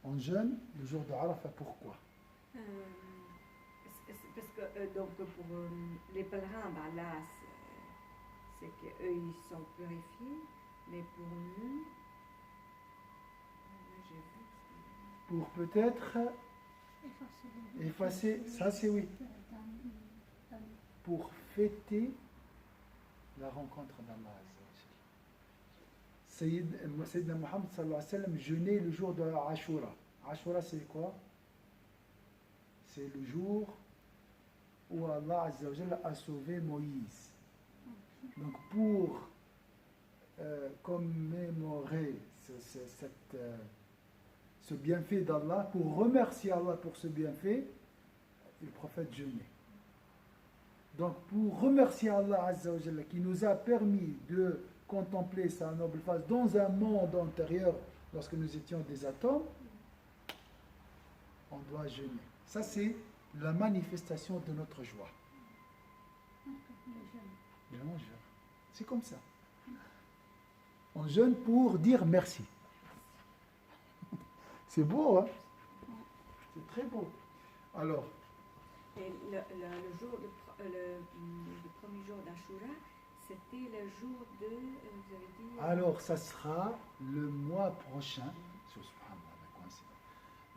On jeûne le jour de Arafat, pourquoi? Parce que donc pour les pèlerins, bah là, c'est qu'eux ils sont purifiés, mais pour nous, j'ai vu. Pour peut-être effacer, ça c'est oui, pour fêter la rencontre d'Allah. Sayyidina Muhammad sallallahu alayhi wa sallam jeûnait le jour de Ashura. Ashura c'est quoi? C'est le jour où Allah Azza wa Jalla a sauvé Moïse. Donc pour commémorer ce bienfait d'Allah, pour remercier Allah pour ce bienfait, le prophète jeûnait. Donc pour remercier Allah Azza wa Jalla qui nous a permis de contempler sa noble face dans un monde antérieur lorsque nous étions des atomes, on doit jeûner. Ça c'est la manifestation de notre joie. C'est comme ça. On jeûne pour dire merci. C'est beau, hein? C'est très beau. Alors. Et le premier jour d'Ashura, c'était le jour de, vous avez dit... Alors, ça sera le mois prochain,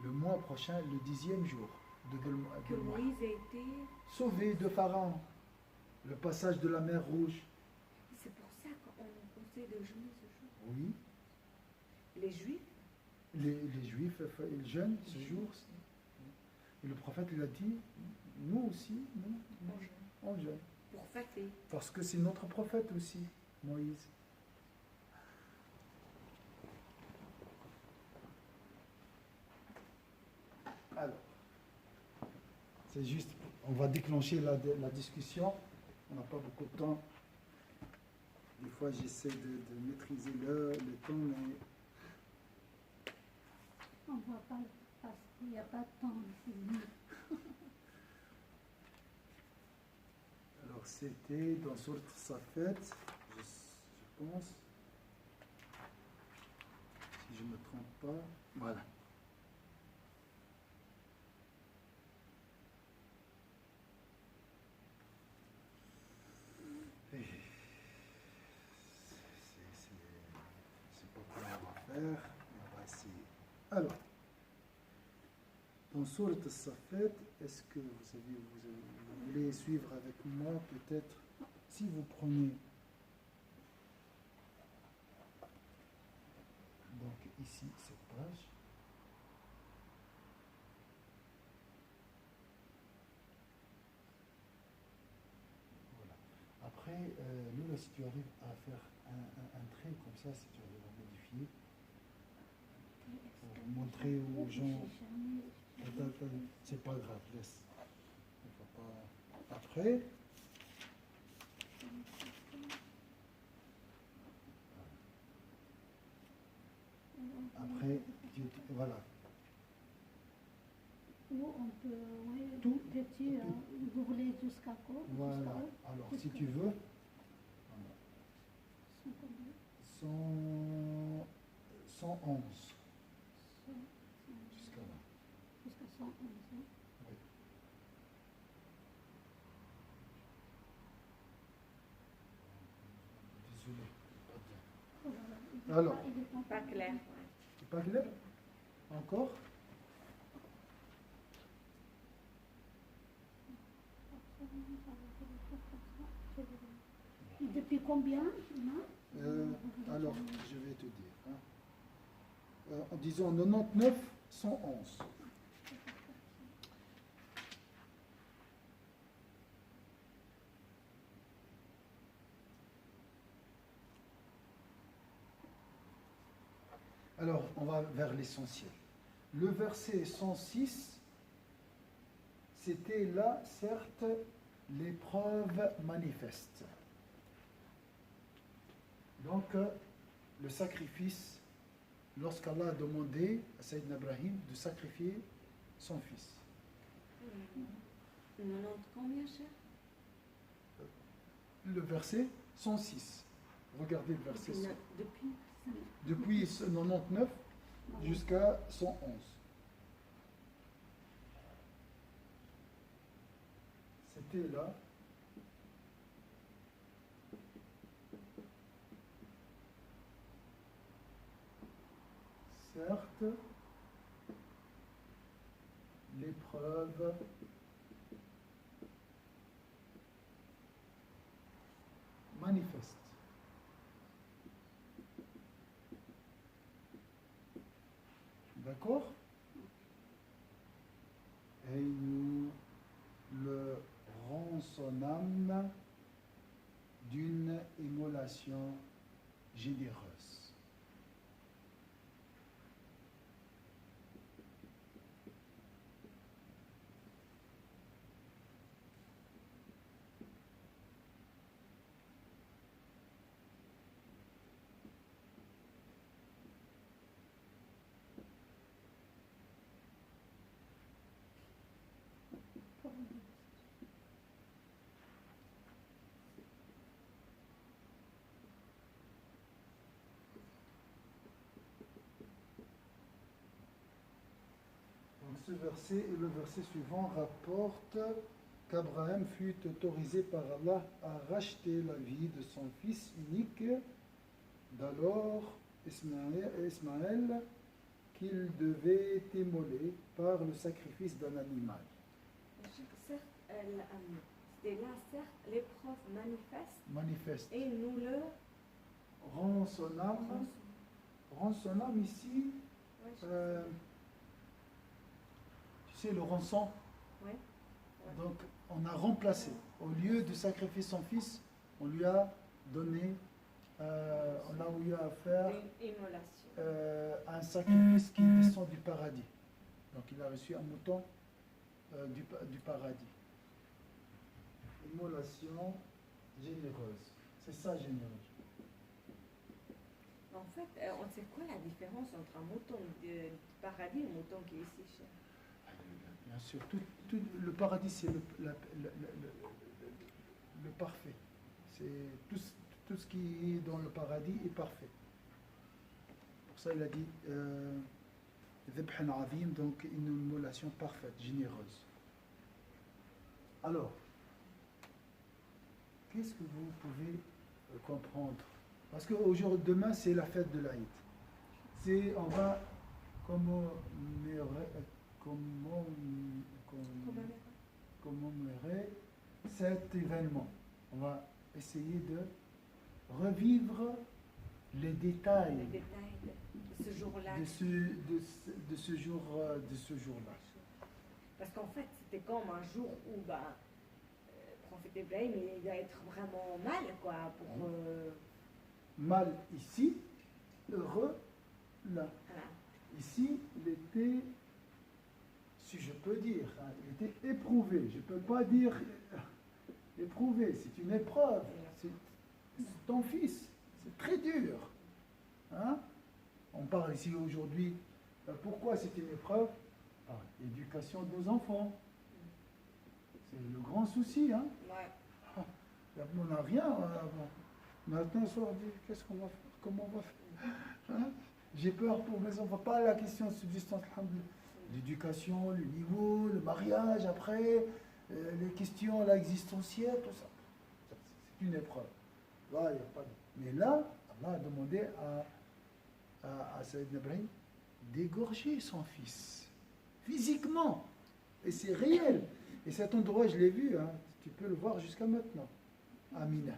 le mois prochain, le 10e jour que Moïse a été sauvé de Pharaon, le passage de la mer Rouge. C'est pour ça qu'on conseille de jeûner ce jour. Oui. Les Juifs? Les Juifs, ils jeûnent ce jour. Et le prophète, il a dit, nous aussi, on jeûne. Pour fêter. Parce que c'est notre prophète aussi, Moïse. Alors, c'est juste, on va déclencher la discussion. On n'a pas beaucoup de temps. Des fois, j'essaie de maîtriser le temps, mais... On ne voit pas parce qu'il n'y a pas de temps ici. Alors, c'était dans Sourate Safat, je pense, si je ne me trompe pas. Voilà. C'est pas comment on va faire. On va essayer. Alors, dans Sourate Safat, est-ce que vous voulez suivre avec moi peut-être? Si vous prenez donc ici cette page, voilà. Après, Lola, si tu arrives à faire un trait comme ça, si tu arrives à modifier, pour montrer aux gens, c'est pas grave, laisse. Il faut pas. Après. Après, voilà. Ou on peut, oui, Tout petit, doubler jusqu'à quoi? Voilà. Alors, si tu veux, voilà. 111. Jusqu'à là. Jusqu'à 111. Oui. Désolé. Alors. Pas clair. C'est pas clair? Encore? Depuis combien? Alors, je vais te dire. En disant 99, 111. Alors, on va vers l'essentiel. Le verset 106, c'était là, certes, l'épreuve manifeste. Donc, le sacrifice, lorsqu'Allah a demandé à Sayyidina Ibrahim de sacrifier son fils. 90 combien, cher? Le verset 106. Regardez le verset. Depuis Depuis 99 jusqu'à 111. C'était là. Certes, l'épreuve manifeste. D'accord? Et nous le rançonnâmes d'une immolation généreuse. Donc ce verset et le verset suivant rapportent qu'Abraham fut autorisé par Allah à racheter la vie de son fils unique, d'alors Ismaël, qu'il devait immoler par le sacrifice d'un animal. Certes, c'était là, certes, l'épreuve manifeste. Et nous le rançonnâmes. Rançonnâmes ici, tu sais, le rançon. Ouais. Donc, on a remplacé. Au lieu de sacrifier son fils, on lui a donné, on a eu à faire un sacrifice qui descend du paradis. Donc, il a reçu un mouton du paradis. Immolation généreuse. C'est ça, généreuse. En fait, on sait quoi la différence entre un mouton du paradis et un mouton qui est ici cher? Bien sûr, le paradis, c'est le parfait. C'est tout ce qui est dans le paradis est parfait. Pour ça, il a dit Dhabhan Azim, donc une immolation parfaite, généreuse. Alors, qu'est-ce que vous pouvez comprendre? Parce qu'aujourd'hui, demain, c'est la fête de l'Aïd. On va commémorer cet événement. On va essayer de revivre les détails de ce jour-là. De ce jour-là. Parce qu'en fait, c'était comme un jour où le prophète Ibrahim, il doit être vraiment mal, quoi, pour... Mal ici, heureux là. Voilà. Ici, il était, si je peux dire, il était éprouvé. Je ne peux pas dire éprouvé, c'est une épreuve. C'est ton fils, c'est très dur. Hein? On parle ici aujourd'hui, pourquoi c'est une épreuve? L'éducation de nos enfants. C'est le grand souci. Hein? Ouais. On n'a rien. Maintenant, on dit, qu'est-ce qu'on va faire? Comment on va faire? Hein? J'ai peur pour mes enfants. Pas la question de subsistance, l'éducation, le niveau, le mariage, après, les questions là, existentielles, tout ça. C'est une épreuve. Là, il n'y a pas de... Mais là, Allah a demandé à Sayyidina Ibrahim d'égorger son fils, physiquement. Et c'est réel. Et cet endroit, je l'ai vu, hein. Tu peux le voir jusqu'à maintenant. Amina.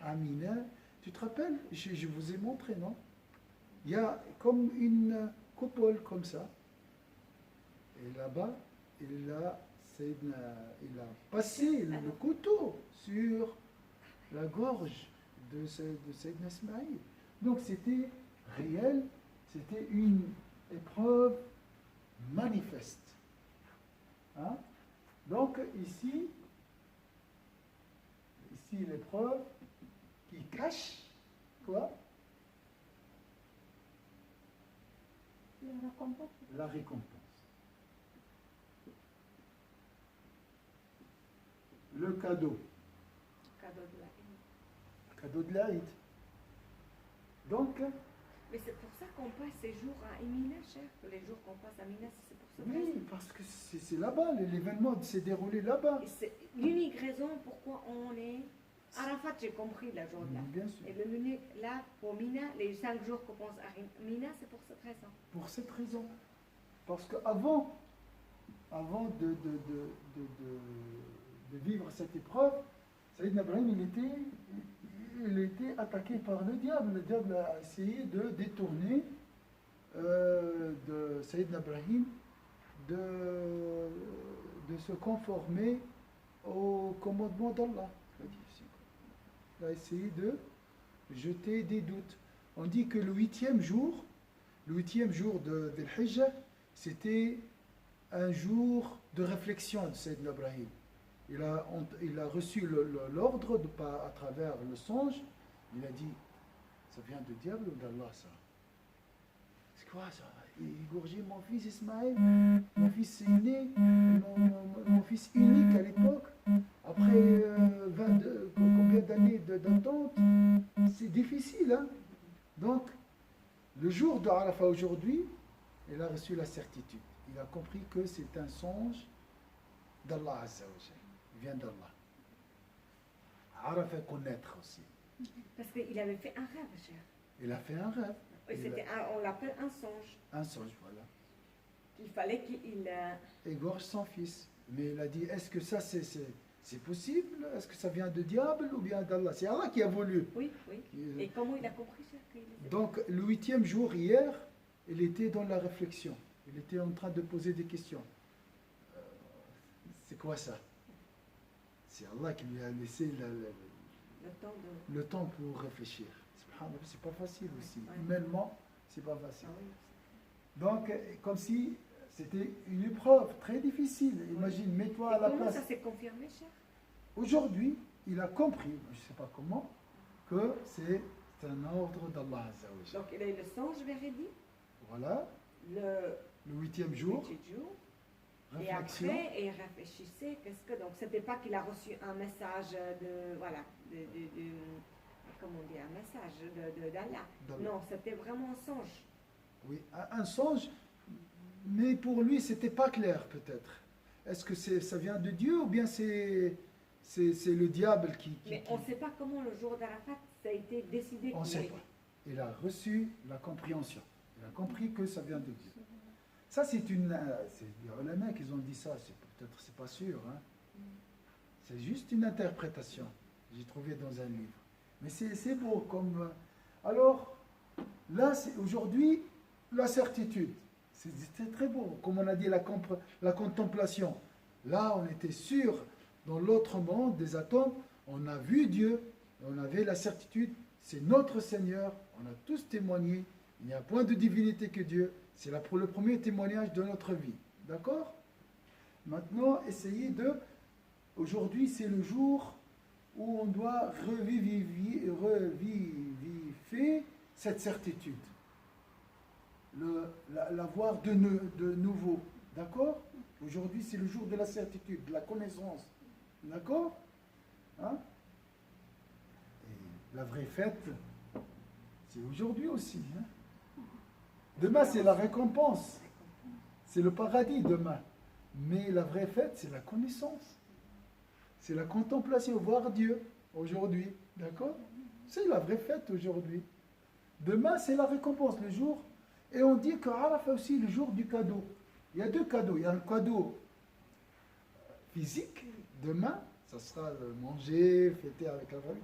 Amina, tu te rappelles? Je vous ai montré, non? Il y a comme une coupole comme ça. Et là-bas, il a passé le couteau sur la gorge de Sayyidina Ismaïl. Donc c'était réel, c'était une épreuve manifeste. Hein? Donc ici l'épreuve qui cache quoi? La récompense. Le cadeau. Cadeau de l'Aïd. Cadeau de l'Aïd. Donc, Mais c'est pour ça qu'on passe ces jours à Mina, cher. Que les jours qu'on passe à Mina, c'est pour ça. Oui, parce que c'est là-bas, l'événement s'est déroulé là-bas. Et c'est l'unique raison pourquoi on est. Arafat, j'ai compris la journée là. Bien sûr. Et l'unique là, pour Mina, les 5 jours qu'on pense à Mina, c'est pour cette raison. Pour cette raison. Parce qu'avant de vivre cette épreuve, Sayyidina Ibrahim, il était attaqué par le diable. Le diable a essayé de détourner de Sayyidina Ibrahim de se conformer au commandement d'Allah. Il a essayé de jeter des doutes. On dit que le huitième jour de Dhul-Hijjah, c'était un jour de réflexion de Sayyidina Ibrahim. Il a reçu l'ordre à travers le songe. Il a dit, ça vient du diable ou d'Allah ça? C'est quoi ça? Égorger mon fils Ismaël, mon fils aîné, mon fils unique à l'époque, après 22, combien d'années d'attente, c'est difficile. Hein? Donc, le jour de Arafat aujourd'hui, il a reçu la certitude. Il a compris que c'est un songe d'Allah Azza wa Jalla. Il vient d'Allah. Arafat connaître aussi. Parce qu'il avait fait un rêve, cher. Il a fait un rêve. On l'appelle un songe. Un songe, voilà. Il fallait qu'il égorge son fils. Mais il a dit, est-ce que ça c'est possible? Est-ce que ça vient de diable ou bien d'Allah? C'est Allah qui a voulu. Oui. Et comment il a compris ça? Donc, le huitième jour, hier, il était dans la réflexion. Il était en train de poser des questions. C'est quoi ça? C'est Allah qui lui a laissé le temps pour réfléchir. C'est pas facile aussi. Ouais. Humainement, c'est pas facile. Ah oui. Donc, comme si c'était une épreuve très difficile. Imagine, mets-toi à la comment place. ça s'est confirmé, cher? Aujourd'hui, il a compris, je ne sais pas comment, que c'est un ordre d'Allah Azza wa Jalla. Donc, il a eu le songe véridique. Voilà, Le huitième jour, Et réflexion. après, il réfléchissait. Donc, c'était pas qu'il a reçu un message comment on dit, un message d'Allah. Non, c'était vraiment un songe. Oui, un songe, mais pour lui, c'était pas clair peut-être. Est-ce que ça vient de Dieu ou bien c'est le diable qui... Mais on ne sait pas comment le jour d'Arafat, ça a été décidé. On ne sait pas. Il a reçu la compréhension. Il a compris que ça vient de Dieu. Ça, c'est les ulama qui ont dit ça. Peut-être, c'est pas sûr. Hein. C'est juste une interprétation. J'ai trouvé dans un livre. Mais c'est beau comme... Alors, là, aujourd'hui, la certitude. C'était très beau. Comme on a dit, la contemplation. Là, on était sûr, dans l'autre monde des atomes, on a vu Dieu, on avait la certitude, c'est notre Seigneur, on a tous témoigné, il n'y a point de divinité que Dieu, c'est le premier témoignage de notre vie. D'accord? Maintenant, essayez aujourd'hui, c'est le jour où on doit revivifier cette certitude. L'avoir de nouveau. D'accord? Aujourd'hui, c'est le jour de la certitude, de la connaissance. D'accord? Hein? Et la vraie fête, c'est aujourd'hui aussi. Hein? Demain, c'est la récompense. C'est le paradis demain. Mais la vraie fête, c'est la connaissance. C'est la contemplation, voir Dieu aujourd'hui. D'accord? C'est la vraie fête aujourd'hui. Demain, c'est la récompense, le jour. Et on dit qu'Arafat aussi, le jour du cadeau. Il y a deux cadeaux. Il y a un cadeau physique. Demain, ça sera manger, fêter avec la famille.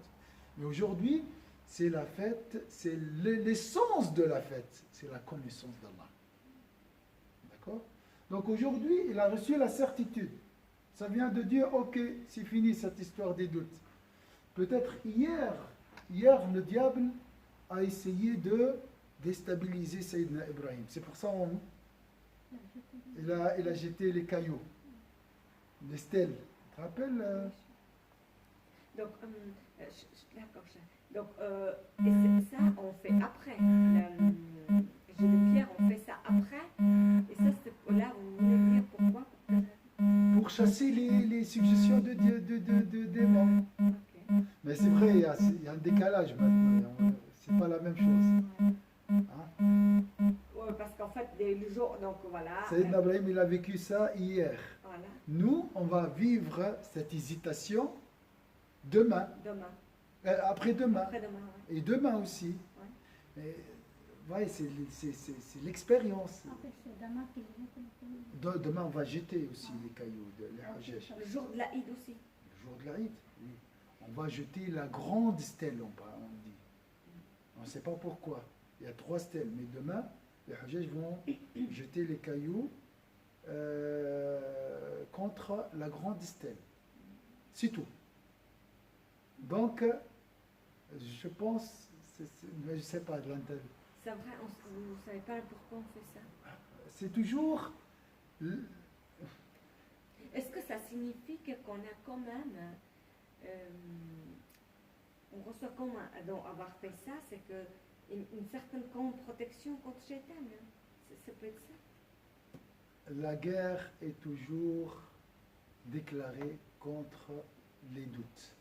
Mais aujourd'hui, c'est la fête, c'est l'essence de la fête. C'est la connaissance d'Allah. D'accord? Donc aujourd'hui, il a reçu la certitude. Ça vient de dire, ok, c'est fini cette histoire des doutes. Peut-être hier, le diable a essayé de déstabiliser Sayyidina Ibrahim. C'est pour ça il a jeté les cailloux, les stèles. Tu te rappelles Donc, d'accord. Donc, et c'est ça, on fait après. J'ai de pierre, on fait ça après. Et ça, c'est là, vous voulez dire pourquoi? Pour chasser les suggestions de démons. Okay. Mais c'est vrai, il y a un décalage maintenant. C'est pas la même chose. Hein? Et le jour, donc voilà. Sayyidina Ibrahim, il a vécu ça hier. Voilà, Nous, on va vivre cette hésitation demain, demain. après-demain, Après-demain, ouais. et demain aussi. Et, ouais, c'est l'expérience. Après, c'est demain qu'il vient. Demain, on va jeter aussi les cailloux, les hajjaj. Le jour de la Eid aussi. Le jour de l'Aïd, oui. On va jeter la grande stèle, on dit. On ne sait pas pourquoi. Il y a 3 stèles, mais demain, les hajjaj vont jeter les cailloux contre la grande stèle. C'est tout. Donc, je pense, mais je ne sais pas de l'intérêt. C'est vrai, vous ne savez pas pourquoi on fait ça. C'est toujours. Est-ce que ça signifie qu'on a quand même, on reçoit comme donc avoir fait ça, c'est que une certaine protection contre Shaitan, hein? Ça peut être ça. La guerre est toujours déclarée contre les doutes,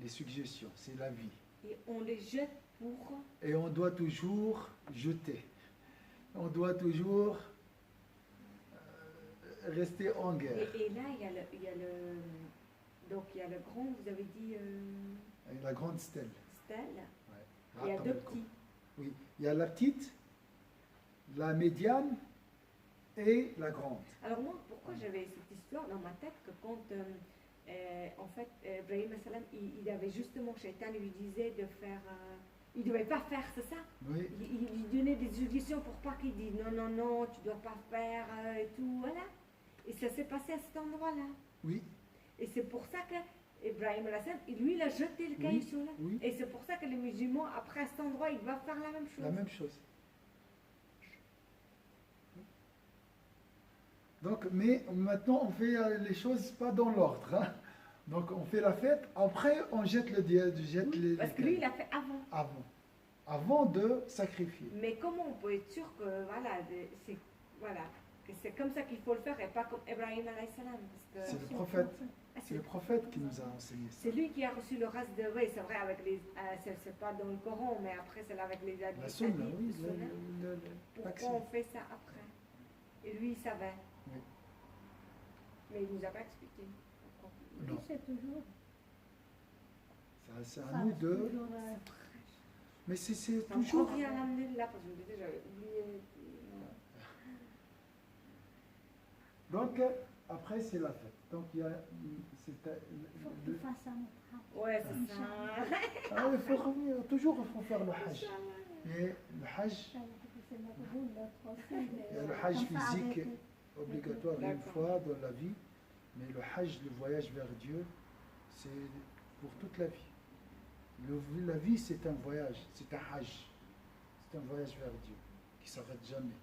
les suggestions, c'est la vie. Et on les jette pour. Et on doit toujours jeter. On doit toujours rester en guerre. Et là, il y a le. Donc il y a le grand, vous avez dit. Avec la grande stèle. Stèle. Ouais. Il y a Attends, 2 petits. Oui, il y a la petite, la médiane et la grande. Alors moi, pourquoi j'avais cette histoire dans ma tête que quand, en fait, Ibrahim salam, il avait justement, Shaitan lui disait de faire, il ne devait pas faire, c'est ça? Oui, Il lui donnait des suggestions pour pas qu'il dise non, non, non, tu dois pas faire et tout, voilà. Et ça s'est passé à cet endroit-là. oui, Et c'est pour ça que Ibrahim salam, lui, il a jeté le caillou sur là. oui. Et c'est pour ça que les musulmans, après à cet endroit, ils doivent faire la même chose. La même chose. Donc, mais maintenant, on fait les choses pas dans l'ordre. Hein. Donc, on fait la fête, après, on jette le dièse, jette les Parce que lui, il a fait avant. Avant de sacrifier. Mais comment on peut être sûr que voilà, que c'est comme ça qu'il faut le faire et pas comme Ibrahim alayhi salam, parce que C'est le prophète. Ah, C'est le prophète qui nous a enseigné ça. c'est lui qui a reçu le reste de oui, c'est vrai avec les c'est pas dans le Coran, mais après c'est là avec les La hadiths, sunna, oui. le sunna. Pourquoi l'action. on fait ça après? Et lui il savait. Oui. Mais il nous a pas expliqué. Non. Oui, c'est toujours. C'est ça, à nous de. toujours, Mais c'est Ça me toujours. revient à l'amener là parce que je me disais j'avais oublié. Donc, après, c'est la fête. Donc, il y a. il faut qu'il fasse un autre. Ouais, c'est ça. Ah, il faut revenir. Toujours, il faut faire le hajj. Et le hajj, C'est Maqboul, l'autre aussi, mais il y a le hajj comme ça, physique avec- obligatoire une D'accord. fois dans la vie. Mais le hajj, le voyage vers Dieu, c'est pour toute la vie. La vie, c'est un voyage, c'est un hajj. C'est un voyage vers Dieu qui ne s'arrête jamais.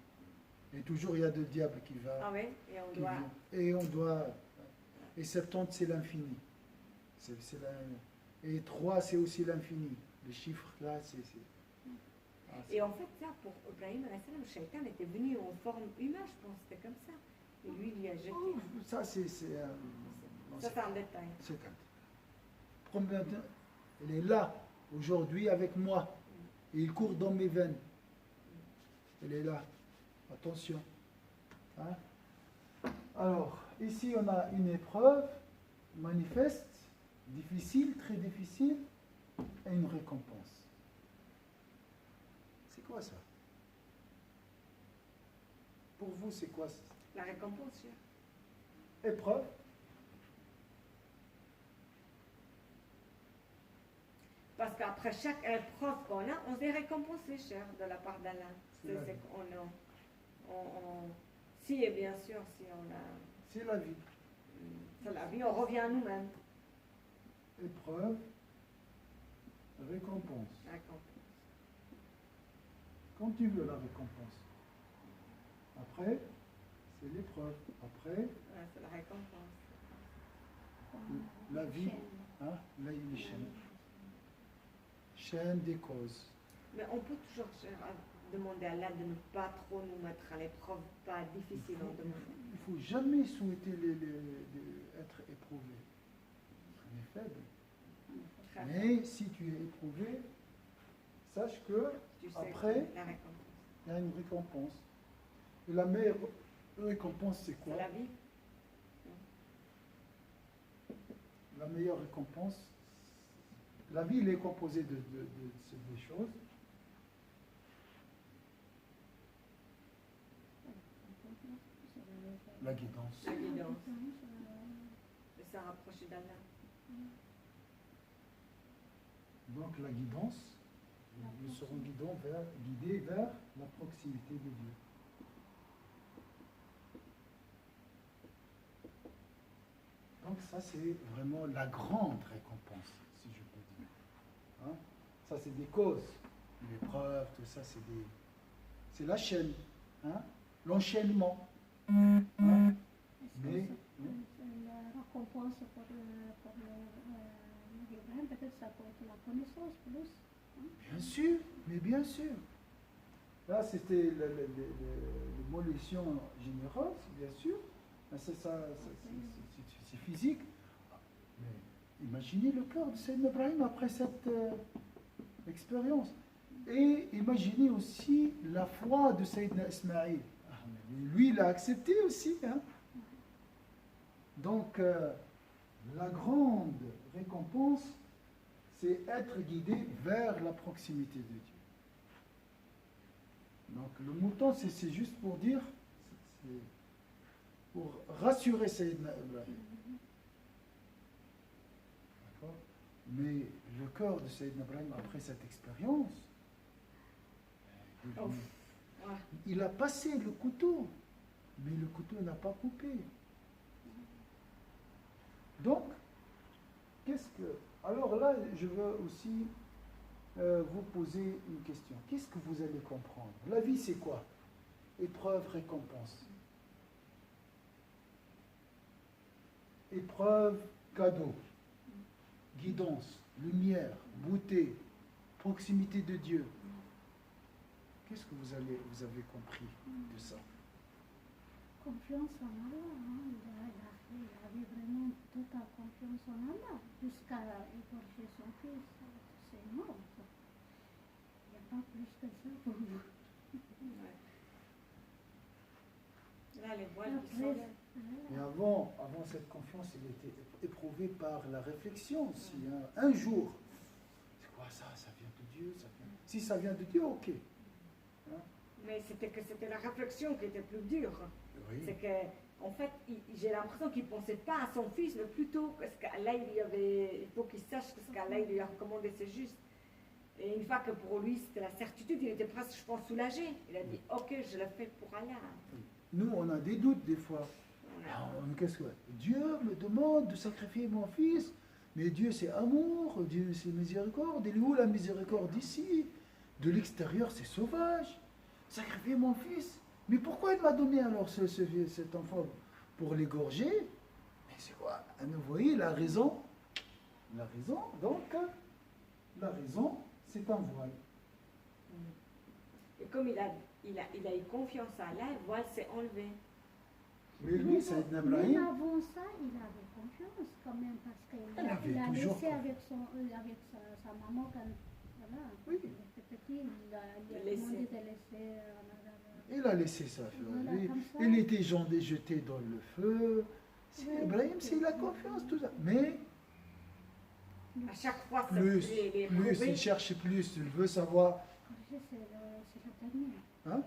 Et toujours, il y a le diable qui va. Ah oui, et on qui doit. vient. Et on doit. Et 70, c'est l'infini. Et 3, c'est aussi l'infini. Les chiffres, là, c'est. Ah, Et en fait, ça, pour Ibrahim alayhi salam, le shaitan était venu en forme humaine, je pense, c'était comme ça. Et lui, il lui a jeté. Oh, ça, c'est. Ça, c'est un détail. C'est un. Première- Il est là, aujourd'hui, avec moi. Et il court dans mes veines. Il est là. Attention. Hein? Alors, ici, on a une épreuve manifeste, difficile, très difficile, et une récompense. C'est quoi ça? Pour vous, c'est quoi ça? La récompense, cher. Épreuve. Parce qu'après chaque épreuve qu'on a, on s'est récompensé, cher, de la part d'Allah. C'est la C'est vie. qu'on a. Si, et bien sûr, si on a. C'est la vie. C'est la vie, on revient à nous-mêmes. Épreuve, récompense. La récompense. Quand tu veux la récompense. Après, c'est l'épreuve. Après, Ouais, c'est la récompense. la vie. Hein? Là, il y a une chaîne. Chaîne des causes. Mais on peut toujours cher, demander à Allah de ne pas trop nous mettre à l'épreuve, pas difficile en demander. Il ne faut jamais souhaiter être éprouvé. On est faible. Très bien. Mais si tu es éprouvé, sache que Tu sais après, la récompense. il y a une récompense. Et la meilleure récompense, c'est C'est quoi? la vie. La meilleure récompense, la vie, elle est composée de ces deux choses. La guidance. La guidance. De se rapprocher d'Allah. Donc la guidance, nous serons guidés vers la proximité de Dieu. Donc ça, c'est vraiment la grande récompense, si je peux dire. Hein? Ça, c'est des causes, l'épreuve, tout ça, c'est la chaîne, hein? L'enchaînement. Hein? Mais la récompense pour l'Ibrahim, peut-être ça peut être la connaissance plus. Hein? bien sûr, mais bien sûr. Là, c'était l'évolution générale, bien sûr. C'est ça, c'est physique. Mais imaginez le cœur de Sayyidina Ibrahim après cette expérience. Et imaginez aussi la foi de Sayyidina Ismaïl. Lui, il a accepté aussi. Hein. Donc, la grande récompense, c'est être guidé vers la proximité de Dieu. Donc, le mouton, c'est juste pour dire, pour rassurer Sayyidina Ibrahim. D'accord? Mais le cœur de Sayyidina Ibrahim, après cette expérience, il a passé le couteau, mais le couteau n'a pas coupé. Donc, qu'est-ce que... Alors là, je veux aussi vous poser une question. Qu'est-ce que vous allez comprendre? La vie, c'est quoi? Épreuve, récompense. Épreuve, cadeau. Guidance, lumière, beauté, proximité de Dieu. Qu'est-ce que vous avez compris de ça? Confiance en Allah. Hein. Il avait vraiment totale confiance en Allah jusqu'à égorger son fils. C'est énorme. Il n'y a pas plus que ça pour vous. Là, les voiles qui sont là. Mais avant cette confiance, il était éprouvé par la réflexion aussi. Hein. Un jour, c'est quoi ça? Ça vient de Dieu? Si ça vient de Dieu, ok. Hein? Mais c'était la réflexion qui était plus dure. Oui. C'est que, en fait, j'ai l'impression qu'il ne pensait pas à son fils, mais plutôt que ce qu'Allah lui avait. Il faut qu'il sache que ce qu'Allah lui a recommandé, c'est juste. Et une fois que pour lui, c'était la certitude, il était presque, je pense, soulagé. Il a dit, ok, je le fais pour Allah. Nous, on a des doutes des fois. Qu'est-ce que Dieu me demande de sacrifier mon fils, mais Dieu c'est amour, Dieu c'est miséricorde. Il est où la miséricorde ici? De l'extérieur c'est sauvage. Sacrifier mon fils. Mais pourquoi il m'a donné alors cet enfant? Pour l'égorger? Mais c'est quoi? Vous voyez la raison? La raison, donc, la raison, c'est un voile. Et comme il a eu confiance à Allah, le voile s'est enlevé. Mais lui, Sayyidina Même Ibrahim, avant ça, il avait confiance quand même parce Il avait qu'il a toujours laissé confiance. avec sa maman quand voilà, Oui. il était petit, il a Laissé. demandé de laisser. il a laissé ça faire. Voilà, Lui, comme ça. il était jeté dans le feu. Ouais. Ibrahim, c'est la confiance, tout ça. Mais À chaque fois, ça plus les il cherche plus, il veut savoir. C'est la dernière. Hein?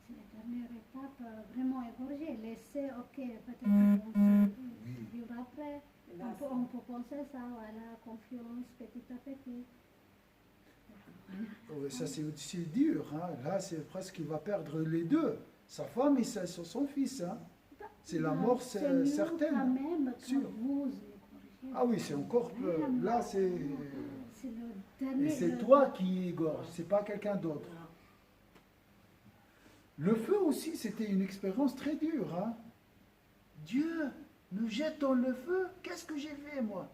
C'est la dernière étape, vraiment égorger. Laisser, ok, peut-être qu'on vivra après. On peut penser ça, voilà, confiance, petit à petit. Ça, c'est aussi dur. Hein? Là, c'est presque qu'il va perdre les deux. Sa femme et son fils. Hein? C'est la mort mieux certaine. Quand même, quand Sûr. vous égorgez. Ah oui, c'est encore plus. Là, c'est. C'est le dernier. Et c'est toi qui égorges, c'est pas quelqu'un d'autre. Le feu aussi, c'était une expérience très dure. Hein? Dieu nous jette dans le feu, qu'est-ce que j'ai fait moi?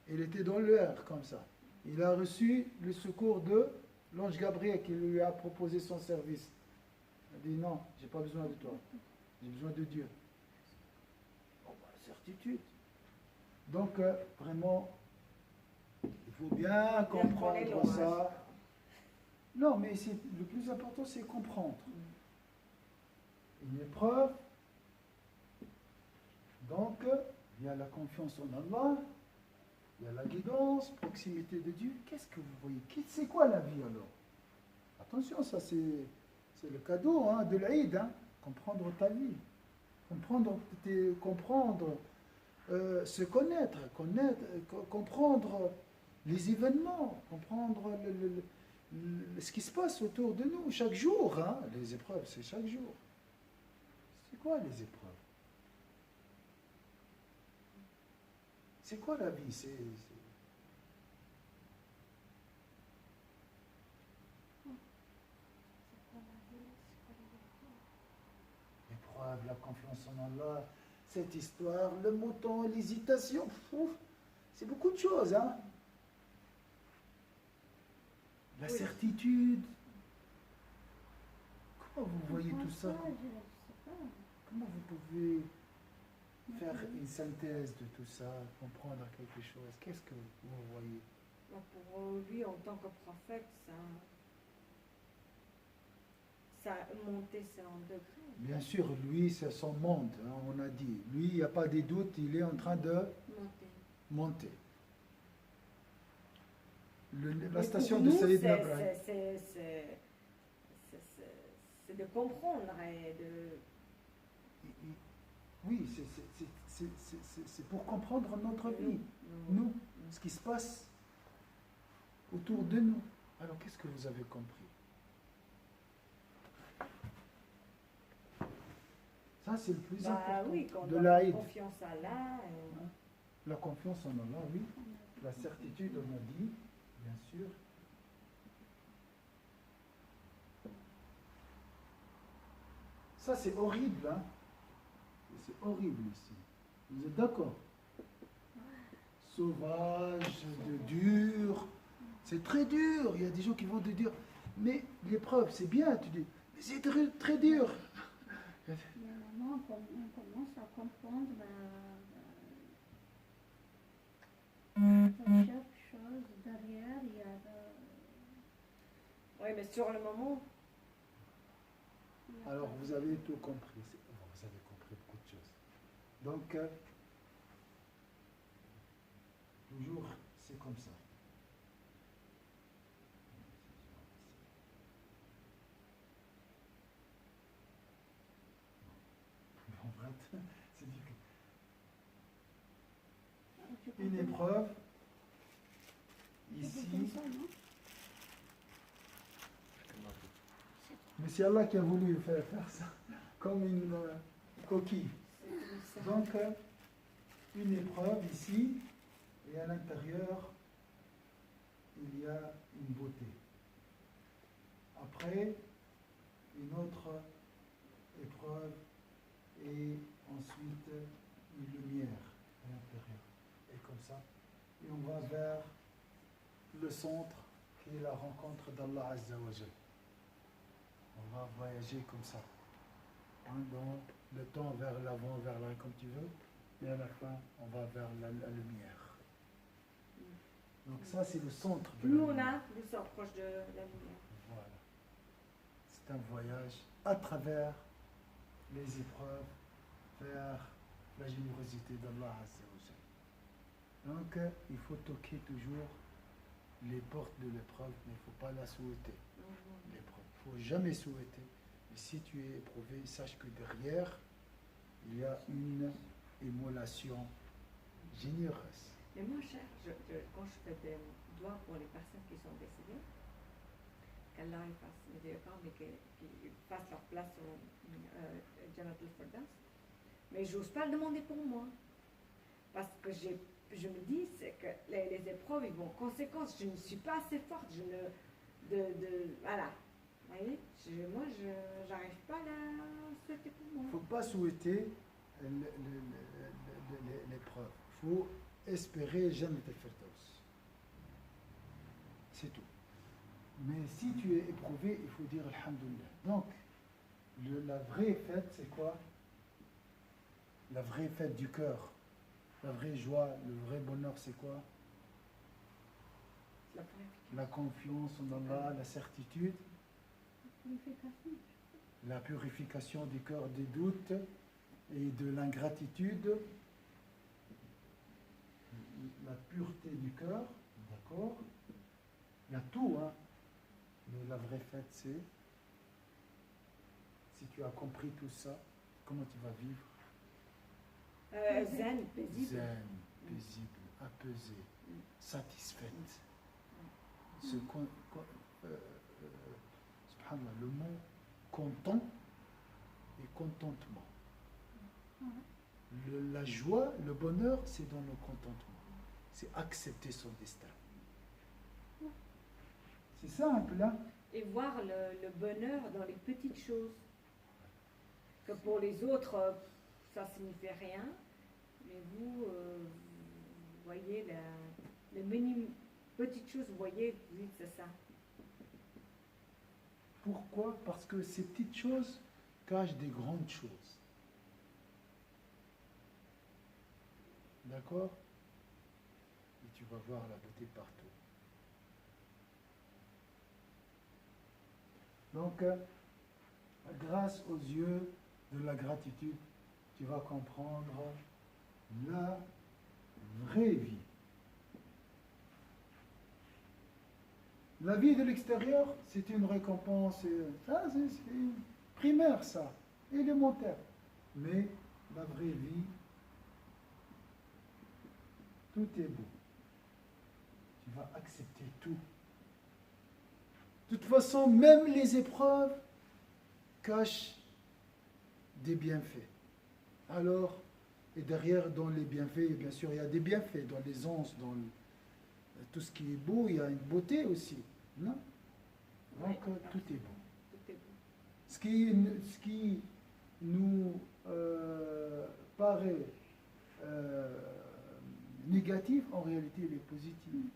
Il était dans l'air comme ça. Il a reçu le secours de l'ange Gabriel qui lui a proposé son service. Il a dit non, j'ai pas besoin de toi, j'ai besoin de Dieu. Bon, bah, certitude. Donc vraiment, il faut bien comprendre ça. Non, mais le plus important, c'est comprendre. une épreuve. Donc, il y a la confiance en Allah, il y a la guidance, proximité de Dieu. Qu'est-ce que vous voyez? C'est quoi la vie alors? Attention, ça c'est le cadeau hein, de l'Aïd, hein. Comprendre ta vie, comprendre se connaître, comprendre les événements, comprendre ce qui se passe autour de nous chaque jour. Hein. Les épreuves, c'est chaque jour. C'est quoi les épreuves? C'est quoi la vie? L'épreuve, la confiance en Allah, cette histoire, le mouton, l'hésitation, c'est beaucoup de choses. Hein? La certitude. Comment vous voyez tout ça? Comment vous pouvez faire une synthèse de tout ça, comprendre quelque chose? Qu'est-ce que vous voyez? Pour lui, en tant que prophète, ça a monté 100 degrés. Bien sûr, lui, c'est son monde, hein, on a dit. Lui, il n'y a pas de doute, il est en train de monter. La station de Saïd Ibrahim. C'est de comprendre et de... Oui, c'est pour comprendre notre vie, nous, ce qui se passe autour de nous. Alors, qu'est-ce que vous avez compris? Ça, c'est le plus important oui, de l'Aïd. La confiance à Allah. La confiance en Allah, oui. La certitude, on a dit, bien sûr. Ça, c'est horrible, hein? C'est horrible ici. Vous êtes d'accord? Sauvage, dur. C'est très dur. Il y a des gens qui vont te dire, mais l'épreuve, c'est bien. Tu dis, mais c'est très, très dur. On commence à comprendre chaque chose derrière, il y a Oui, mais sur le moment... Alors, vous avez tout compris. Vous avez compris beaucoup de choses. Donc, toujours, c'est comme ça. C'est une épreuve ici. Mais c'est Allah qui a voulu faire ça, comme une coquille. Donc, une épreuve ici, et à l'intérieur, il y a une beauté. Après, une autre épreuve, et ensuite une lumière à l'intérieur. Et comme ça, et on va vers le centre, qui est la rencontre d'Allah Azza wa Jal. On va voyager comme ça, hein, dans le temps vers l'avant, vers l'arrière, comme tu veux, et à la fin, on va vers la lumière. Donc ça, c'est le centre de Plus la on lumière. a, plus on s'approche de la lumière. Voilà. C'est un voyage à travers les épreuves vers la générosité d'Allah Azza wa Jal. Donc, il faut toquer toujours les portes de l'épreuve, mais il ne faut pas la souhaiter. L'épreuve. Il ne faut jamais souhaiter. Et si tu es éprouvé, sache que derrière, il y a une émolation généreuse. Mais moi, cher, quand je fais des doigts pour les personnes qui sont décédées, qu'Allah fasse les décors, mais qu'ils fassent leur place au Jannat al-Firdaus. Mais je n'ose pas le demander pour moi. Parce que je me dis que les épreuves, ils vont en conséquence. Je ne suis pas assez forte. Voilà. Vous voyez, moi, je n'arrive pas à la souhaiter pour moi. Il ne faut pas souhaiter l'épreuve. Il faut espérer Jannat al-Firdaus. C'est tout. Mais si tu es éprouvé, il faut dire Alhamdulillah. Donc, la vraie fête, c'est quoi? La vraie fête du cœur, la vraie joie, le vrai bonheur, c'est quoi? La confiance en Allah, la certitude. la purification du cœur des doutes et de l'ingratitude, la pureté du cœur, d'accord? Il y a tout, hein. Mais la vraie fête, c'est, si tu as compris tout ça, comment tu vas vivre? Zen, paisible. Zen, paisible, apaisé, satisfaite. Subhanallah, le mot content et contentement. La joie, le bonheur, c'est dans le contentement. C'est accepter son destin. C'est simple, hein? Et voir le bonheur dans les petites choses. Que pour les autres, ça ne signifie rien. Mais vous, vous voyez les petites choses, vous voyez, vous dites c'est ça. Pourquoi? Parce que ces petites choses cachent des grandes choses. D'accord? Et tu vas voir la beauté partout. Donc, grâce aux yeux de la gratitude, tu vas comprendre la vraie vie. La vie de l'extérieur, c'est une récompense, c'est primaire ça, élémentaire. Mais la vraie vie, tout est beau. Tu vas accepter tout. De toute façon, même les épreuves cachent des bienfaits. Alors, et derrière, dans les bienfaits, bien sûr, il y a des bienfaits. Dans les anses, dans tout ce qui est beau, il y a une beauté aussi. Non? Donc, tout est beau. Tout est beau. Ce qui nous paraît négatif, en réalité, il est positif.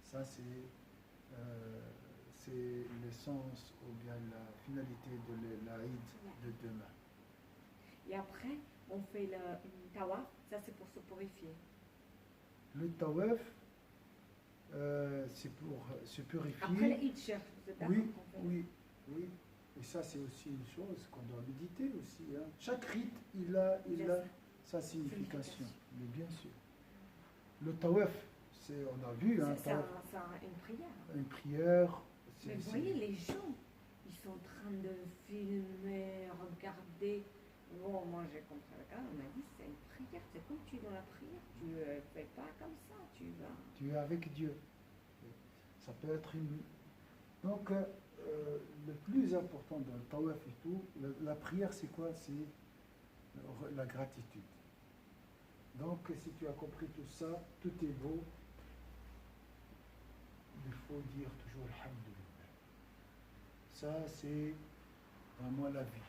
Ça, c'est l'essence ou bien la finalité de l'Aïd de demain. Et après, on fait une tawaf, ça c'est pour se purifier. Le tawaf, c'est pour se purifier. Après l'Aïd, chef, vous êtes d'accord Oui, qu'on fait oui. Et ça, c'est aussi une chose qu'on doit méditer aussi. Hein. Chaque rite, il a sa signification. Mais bien sûr. Le tawaf, on a vu. C'est une prière. Une prière. Mais vous voyez, les gens, ils sont en train de filmer, regarder. Bon, moi j'ai compris le cas, on m'a dit c'est une prière, c'est comme tu es dans la prière, tu ne fais pas comme ça, tu vas. Tu es avec Dieu. Ça peut être une. Donc, le plus important dans le tawaf et tout, la prière c'est quoi? C'est la gratitude. Donc, si tu as compris tout ça, tout est beau. Il faut dire toujours Alhamdulillah. Ça, c'est vraiment la vie.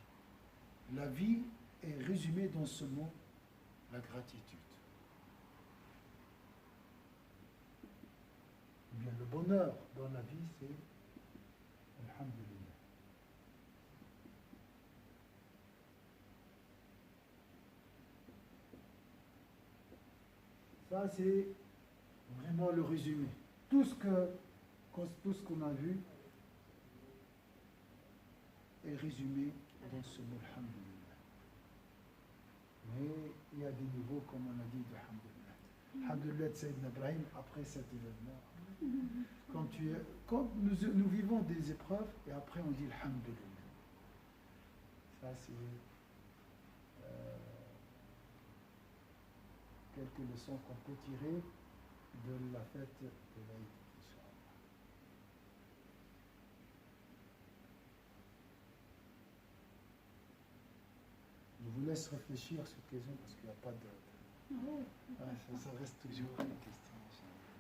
La vie est résumée dans ce mot, la gratitude. Eh bien, le bonheur dans la vie, c'est Alhamdulillah. Ça, c'est vraiment le résumé. Tout ce qu'on a vu est résumé dans ce mot Alhamdulillah. Mais il y a des niveaux, comme on a dit, de Alhamdulillah. Alhamdulillah de Sayyidina Ibrahim, après cet événement. Quand nous vivons des épreuves, et après on dit Alhamdulillah. Ça, c'est quelques leçons qu'on peut tirer de la fête de l'Aïd. Je vous laisse réfléchir à cette question parce qu'il n'y a pas de. Ça reste toujours une question.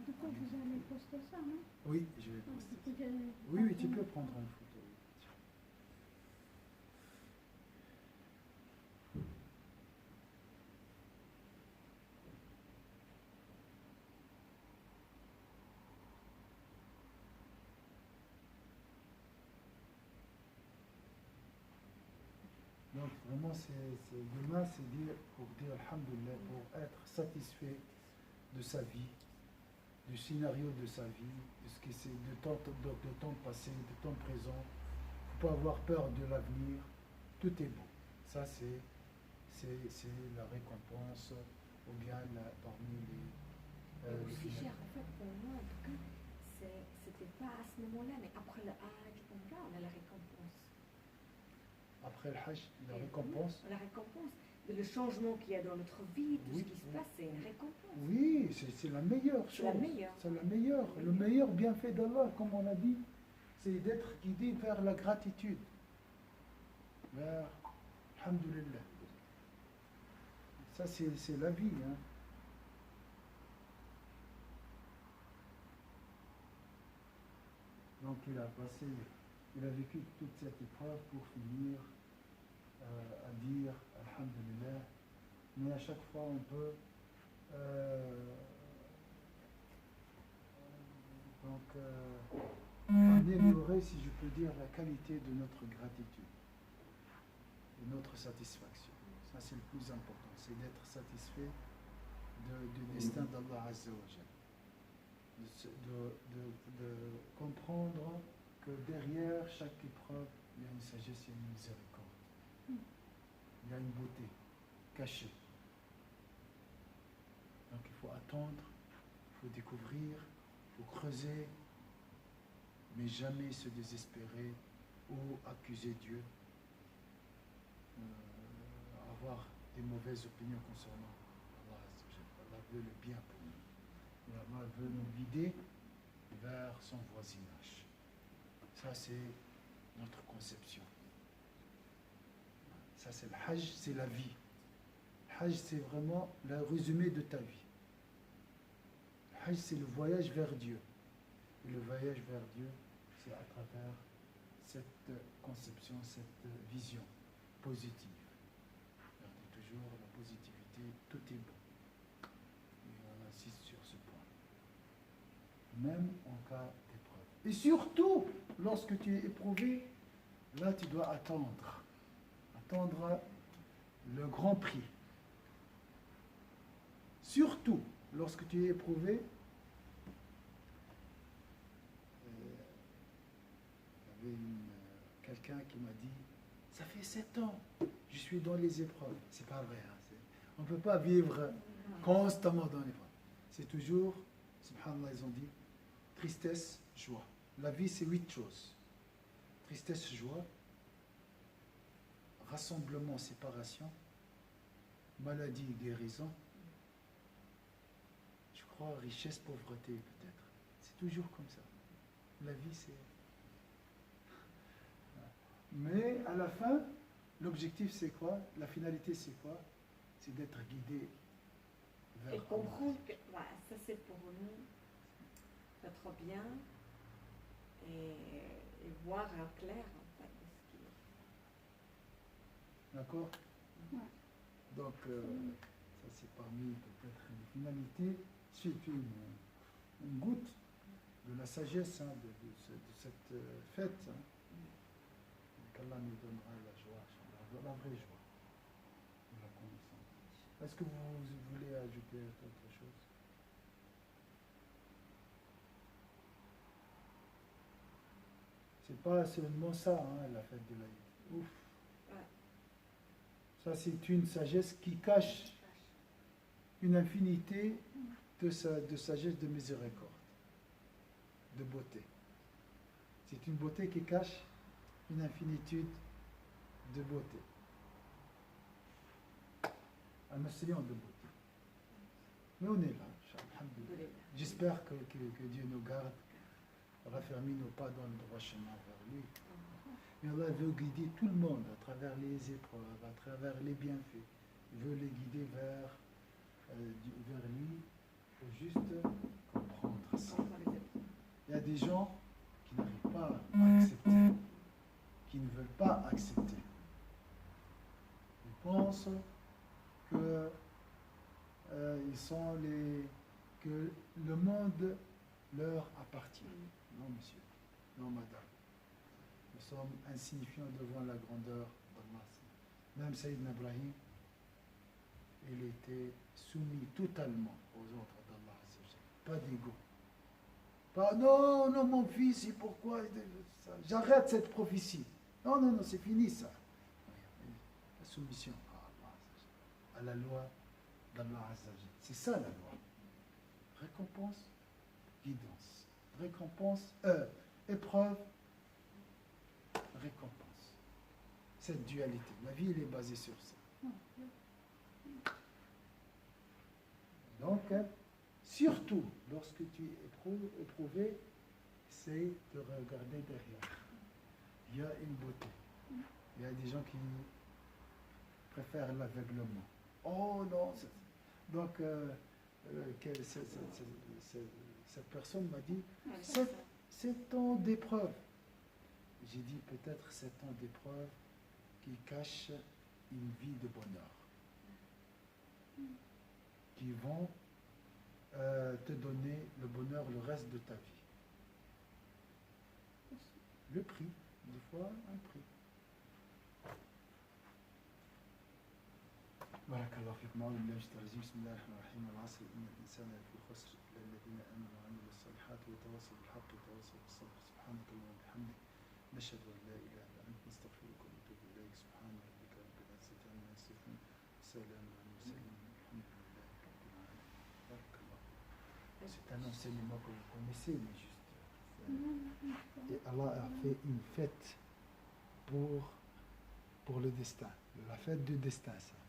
Du coup, vous allez poster ça, non? Oui, je vais poster. Oui, tu peux prendre une photo. Donc vraiment, demain, c'est pour dire Alhamdulillah, pour être satisfait de sa vie, du scénario de sa vie, de ce qui c'est de temps passé, de temps présent, faut pas avoir peur de l'avenir. Tout est beau. Ça, c'est la récompense, ou bien parmi les aussi finalités. cher, en fait, pour moi, en tout cas, c'était pas à ce moment-là, mais après le Hajj, on a la récompense. Après le Hajj, la Et récompense. La récompense. Le changement qu'il y a dans notre vie, tout Oui, ce qui se oui. passe, c'est une récompense. Oui, c'est la meilleure chose. C'est la meilleure. C'est la meilleure. Le meilleur bienfait d'Allah, comme on a dit, c'est d'être guidé vers la gratitude. Vers Alhamdulillah. Ça, c'est la vie. Hein. Donc, il a vécu toute cette épreuve pour finir à dire Alhamdulillah. Mais à chaque fois, on peut améliorer, si je peux dire, la qualité de notre gratitude, de notre satisfaction. Ça, c'est le plus important, c'est d'être satisfait du destin d'Allah Azza wa Jal. De comprendre que derrière chaque épreuve, il y a une sagesse et une miséricorde. Il y a une beauté cachée. Donc il faut attendre, il faut découvrir, il faut creuser, mais jamais se désespérer ou accuser Dieu, avoir des mauvaises opinions concernant Allah. Allah veut le bien pour nous. Allah veut nous guider vers son voisinage. Ça, c'est notre conception. Ça, c'est le Hajj, c'est la vie. Le Hajj, c'est vraiment le résumé de ta vie. Le Hajj, c'est le voyage vers Dieu. Et le voyage vers Dieu, c'est à travers cette conception, cette vision positive. Regardez toujours la positivité, tout est bon. Et on insiste sur ce point. Même en cas d'épreuve. Et surtout, lorsque tu es éprouvé, là tu dois attendre. Attendre le grand prix. Surtout, lorsque tu es éprouvé, il y avait quelqu'un qui m'a dit, ça fait 7 ans, je suis dans les épreuves. C'est pas vrai. Hein, on ne peut pas vivre constamment dans l'épreuve. C'est toujours, subhanallah, ils ont dit, tristesse, joie. La vie, c'est 8 choses. Tristesse, joie, rassemblement, séparation, maladie, guérison, je crois, richesse, pauvreté, peut-être. C'est toujours comme ça. La vie, c'est... Mais à la fin, l'objectif, c'est quoi? La finalité, c'est quoi? C'est d'être guidé vers... Et comprendre que voilà, ça, c'est pour nous, notre bien, et voir en clair, en fait, de ce qui est. D'accord? Ouais. Donc, ça c'est parmi peut-être les finalités. C'est une goutte de la sagesse hein, de cette fête. Hein. Qu'Allah nous donnera la joie, la vraie joie, de la connaissance. Est-ce que vous voulez ajouter autre chose? C'est pas seulement ça, hein, la fête de l'Aïd. Ouf. Ça, c'est une sagesse qui cache une infinité de sagesse, de miséricorde, de beauté. C'est une beauté qui cache une infinitude de beauté. Un océan de beauté. Mais on est là, alhamdoulilah. J'espère que Dieu nous garde, raffermit nos pas dans le droit chemin vers lui. Mais Allah veut guider tout le monde à travers les épreuves, à travers les bienfaits. Il veut les guider vers lui. Il faut juste comprendre ça. Il y a des gens qui n'arrivent pas à accepter, qui ne veulent pas accepter. Ils pensent que que le monde leur appartient. Non, monsieur. Non, madame. Nous sommes insignifiants devant la grandeur d'Allah. Même Sayyidina Ibrahim, il était soumis totalement aux ordres d'Allah. Pas d'ego. Pas non, mon fils, et pourquoi? J'arrête cette prophétie. Non, non, non, c'est fini ça. La soumission à Allah, à la loi d'Allah Azzawajal. C'est ça la loi. Récompense, guidance. Récompense, épreuve, récompense. Cette dualité. La vie, elle est basée sur ça. Donc, surtout, lorsque tu es éprouvé, c'est de regarder derrière. Il y a une beauté. Il y a des gens qui préfèrent l'aveuglement. Oh non! Donc, cette personne m'a dit, 7 ans d'épreuve. J'ai dit peut-être 7 ans d'épreuve qui cachent une vie de bonheur. Qui vont te donner le bonheur le reste de ta vie. Le prix, des fois un prix. بارك الله فيكم. أعوذ بالله من الشيطان الرجيم. بسم الله الرحمن الرحيم. والعصر إن الإنسان لفي خسر إلا الذين آمنوا وعملوا الصالحات وتواصوا بالحق وتواصوا بالصبر. سبحانك اللهم وبحمدك نشهد أن لا إله إلا أنت نستغفرك ونتوب إليك. سبحان ربك رب العزة عما يصفون وسلام على المرسلين والحمد لله رب العالمين. بارك الله. C'est un enseignement que vous connaissez, mais juste. Et Allah a fait une fête pour le destin. La fête du destin, ça.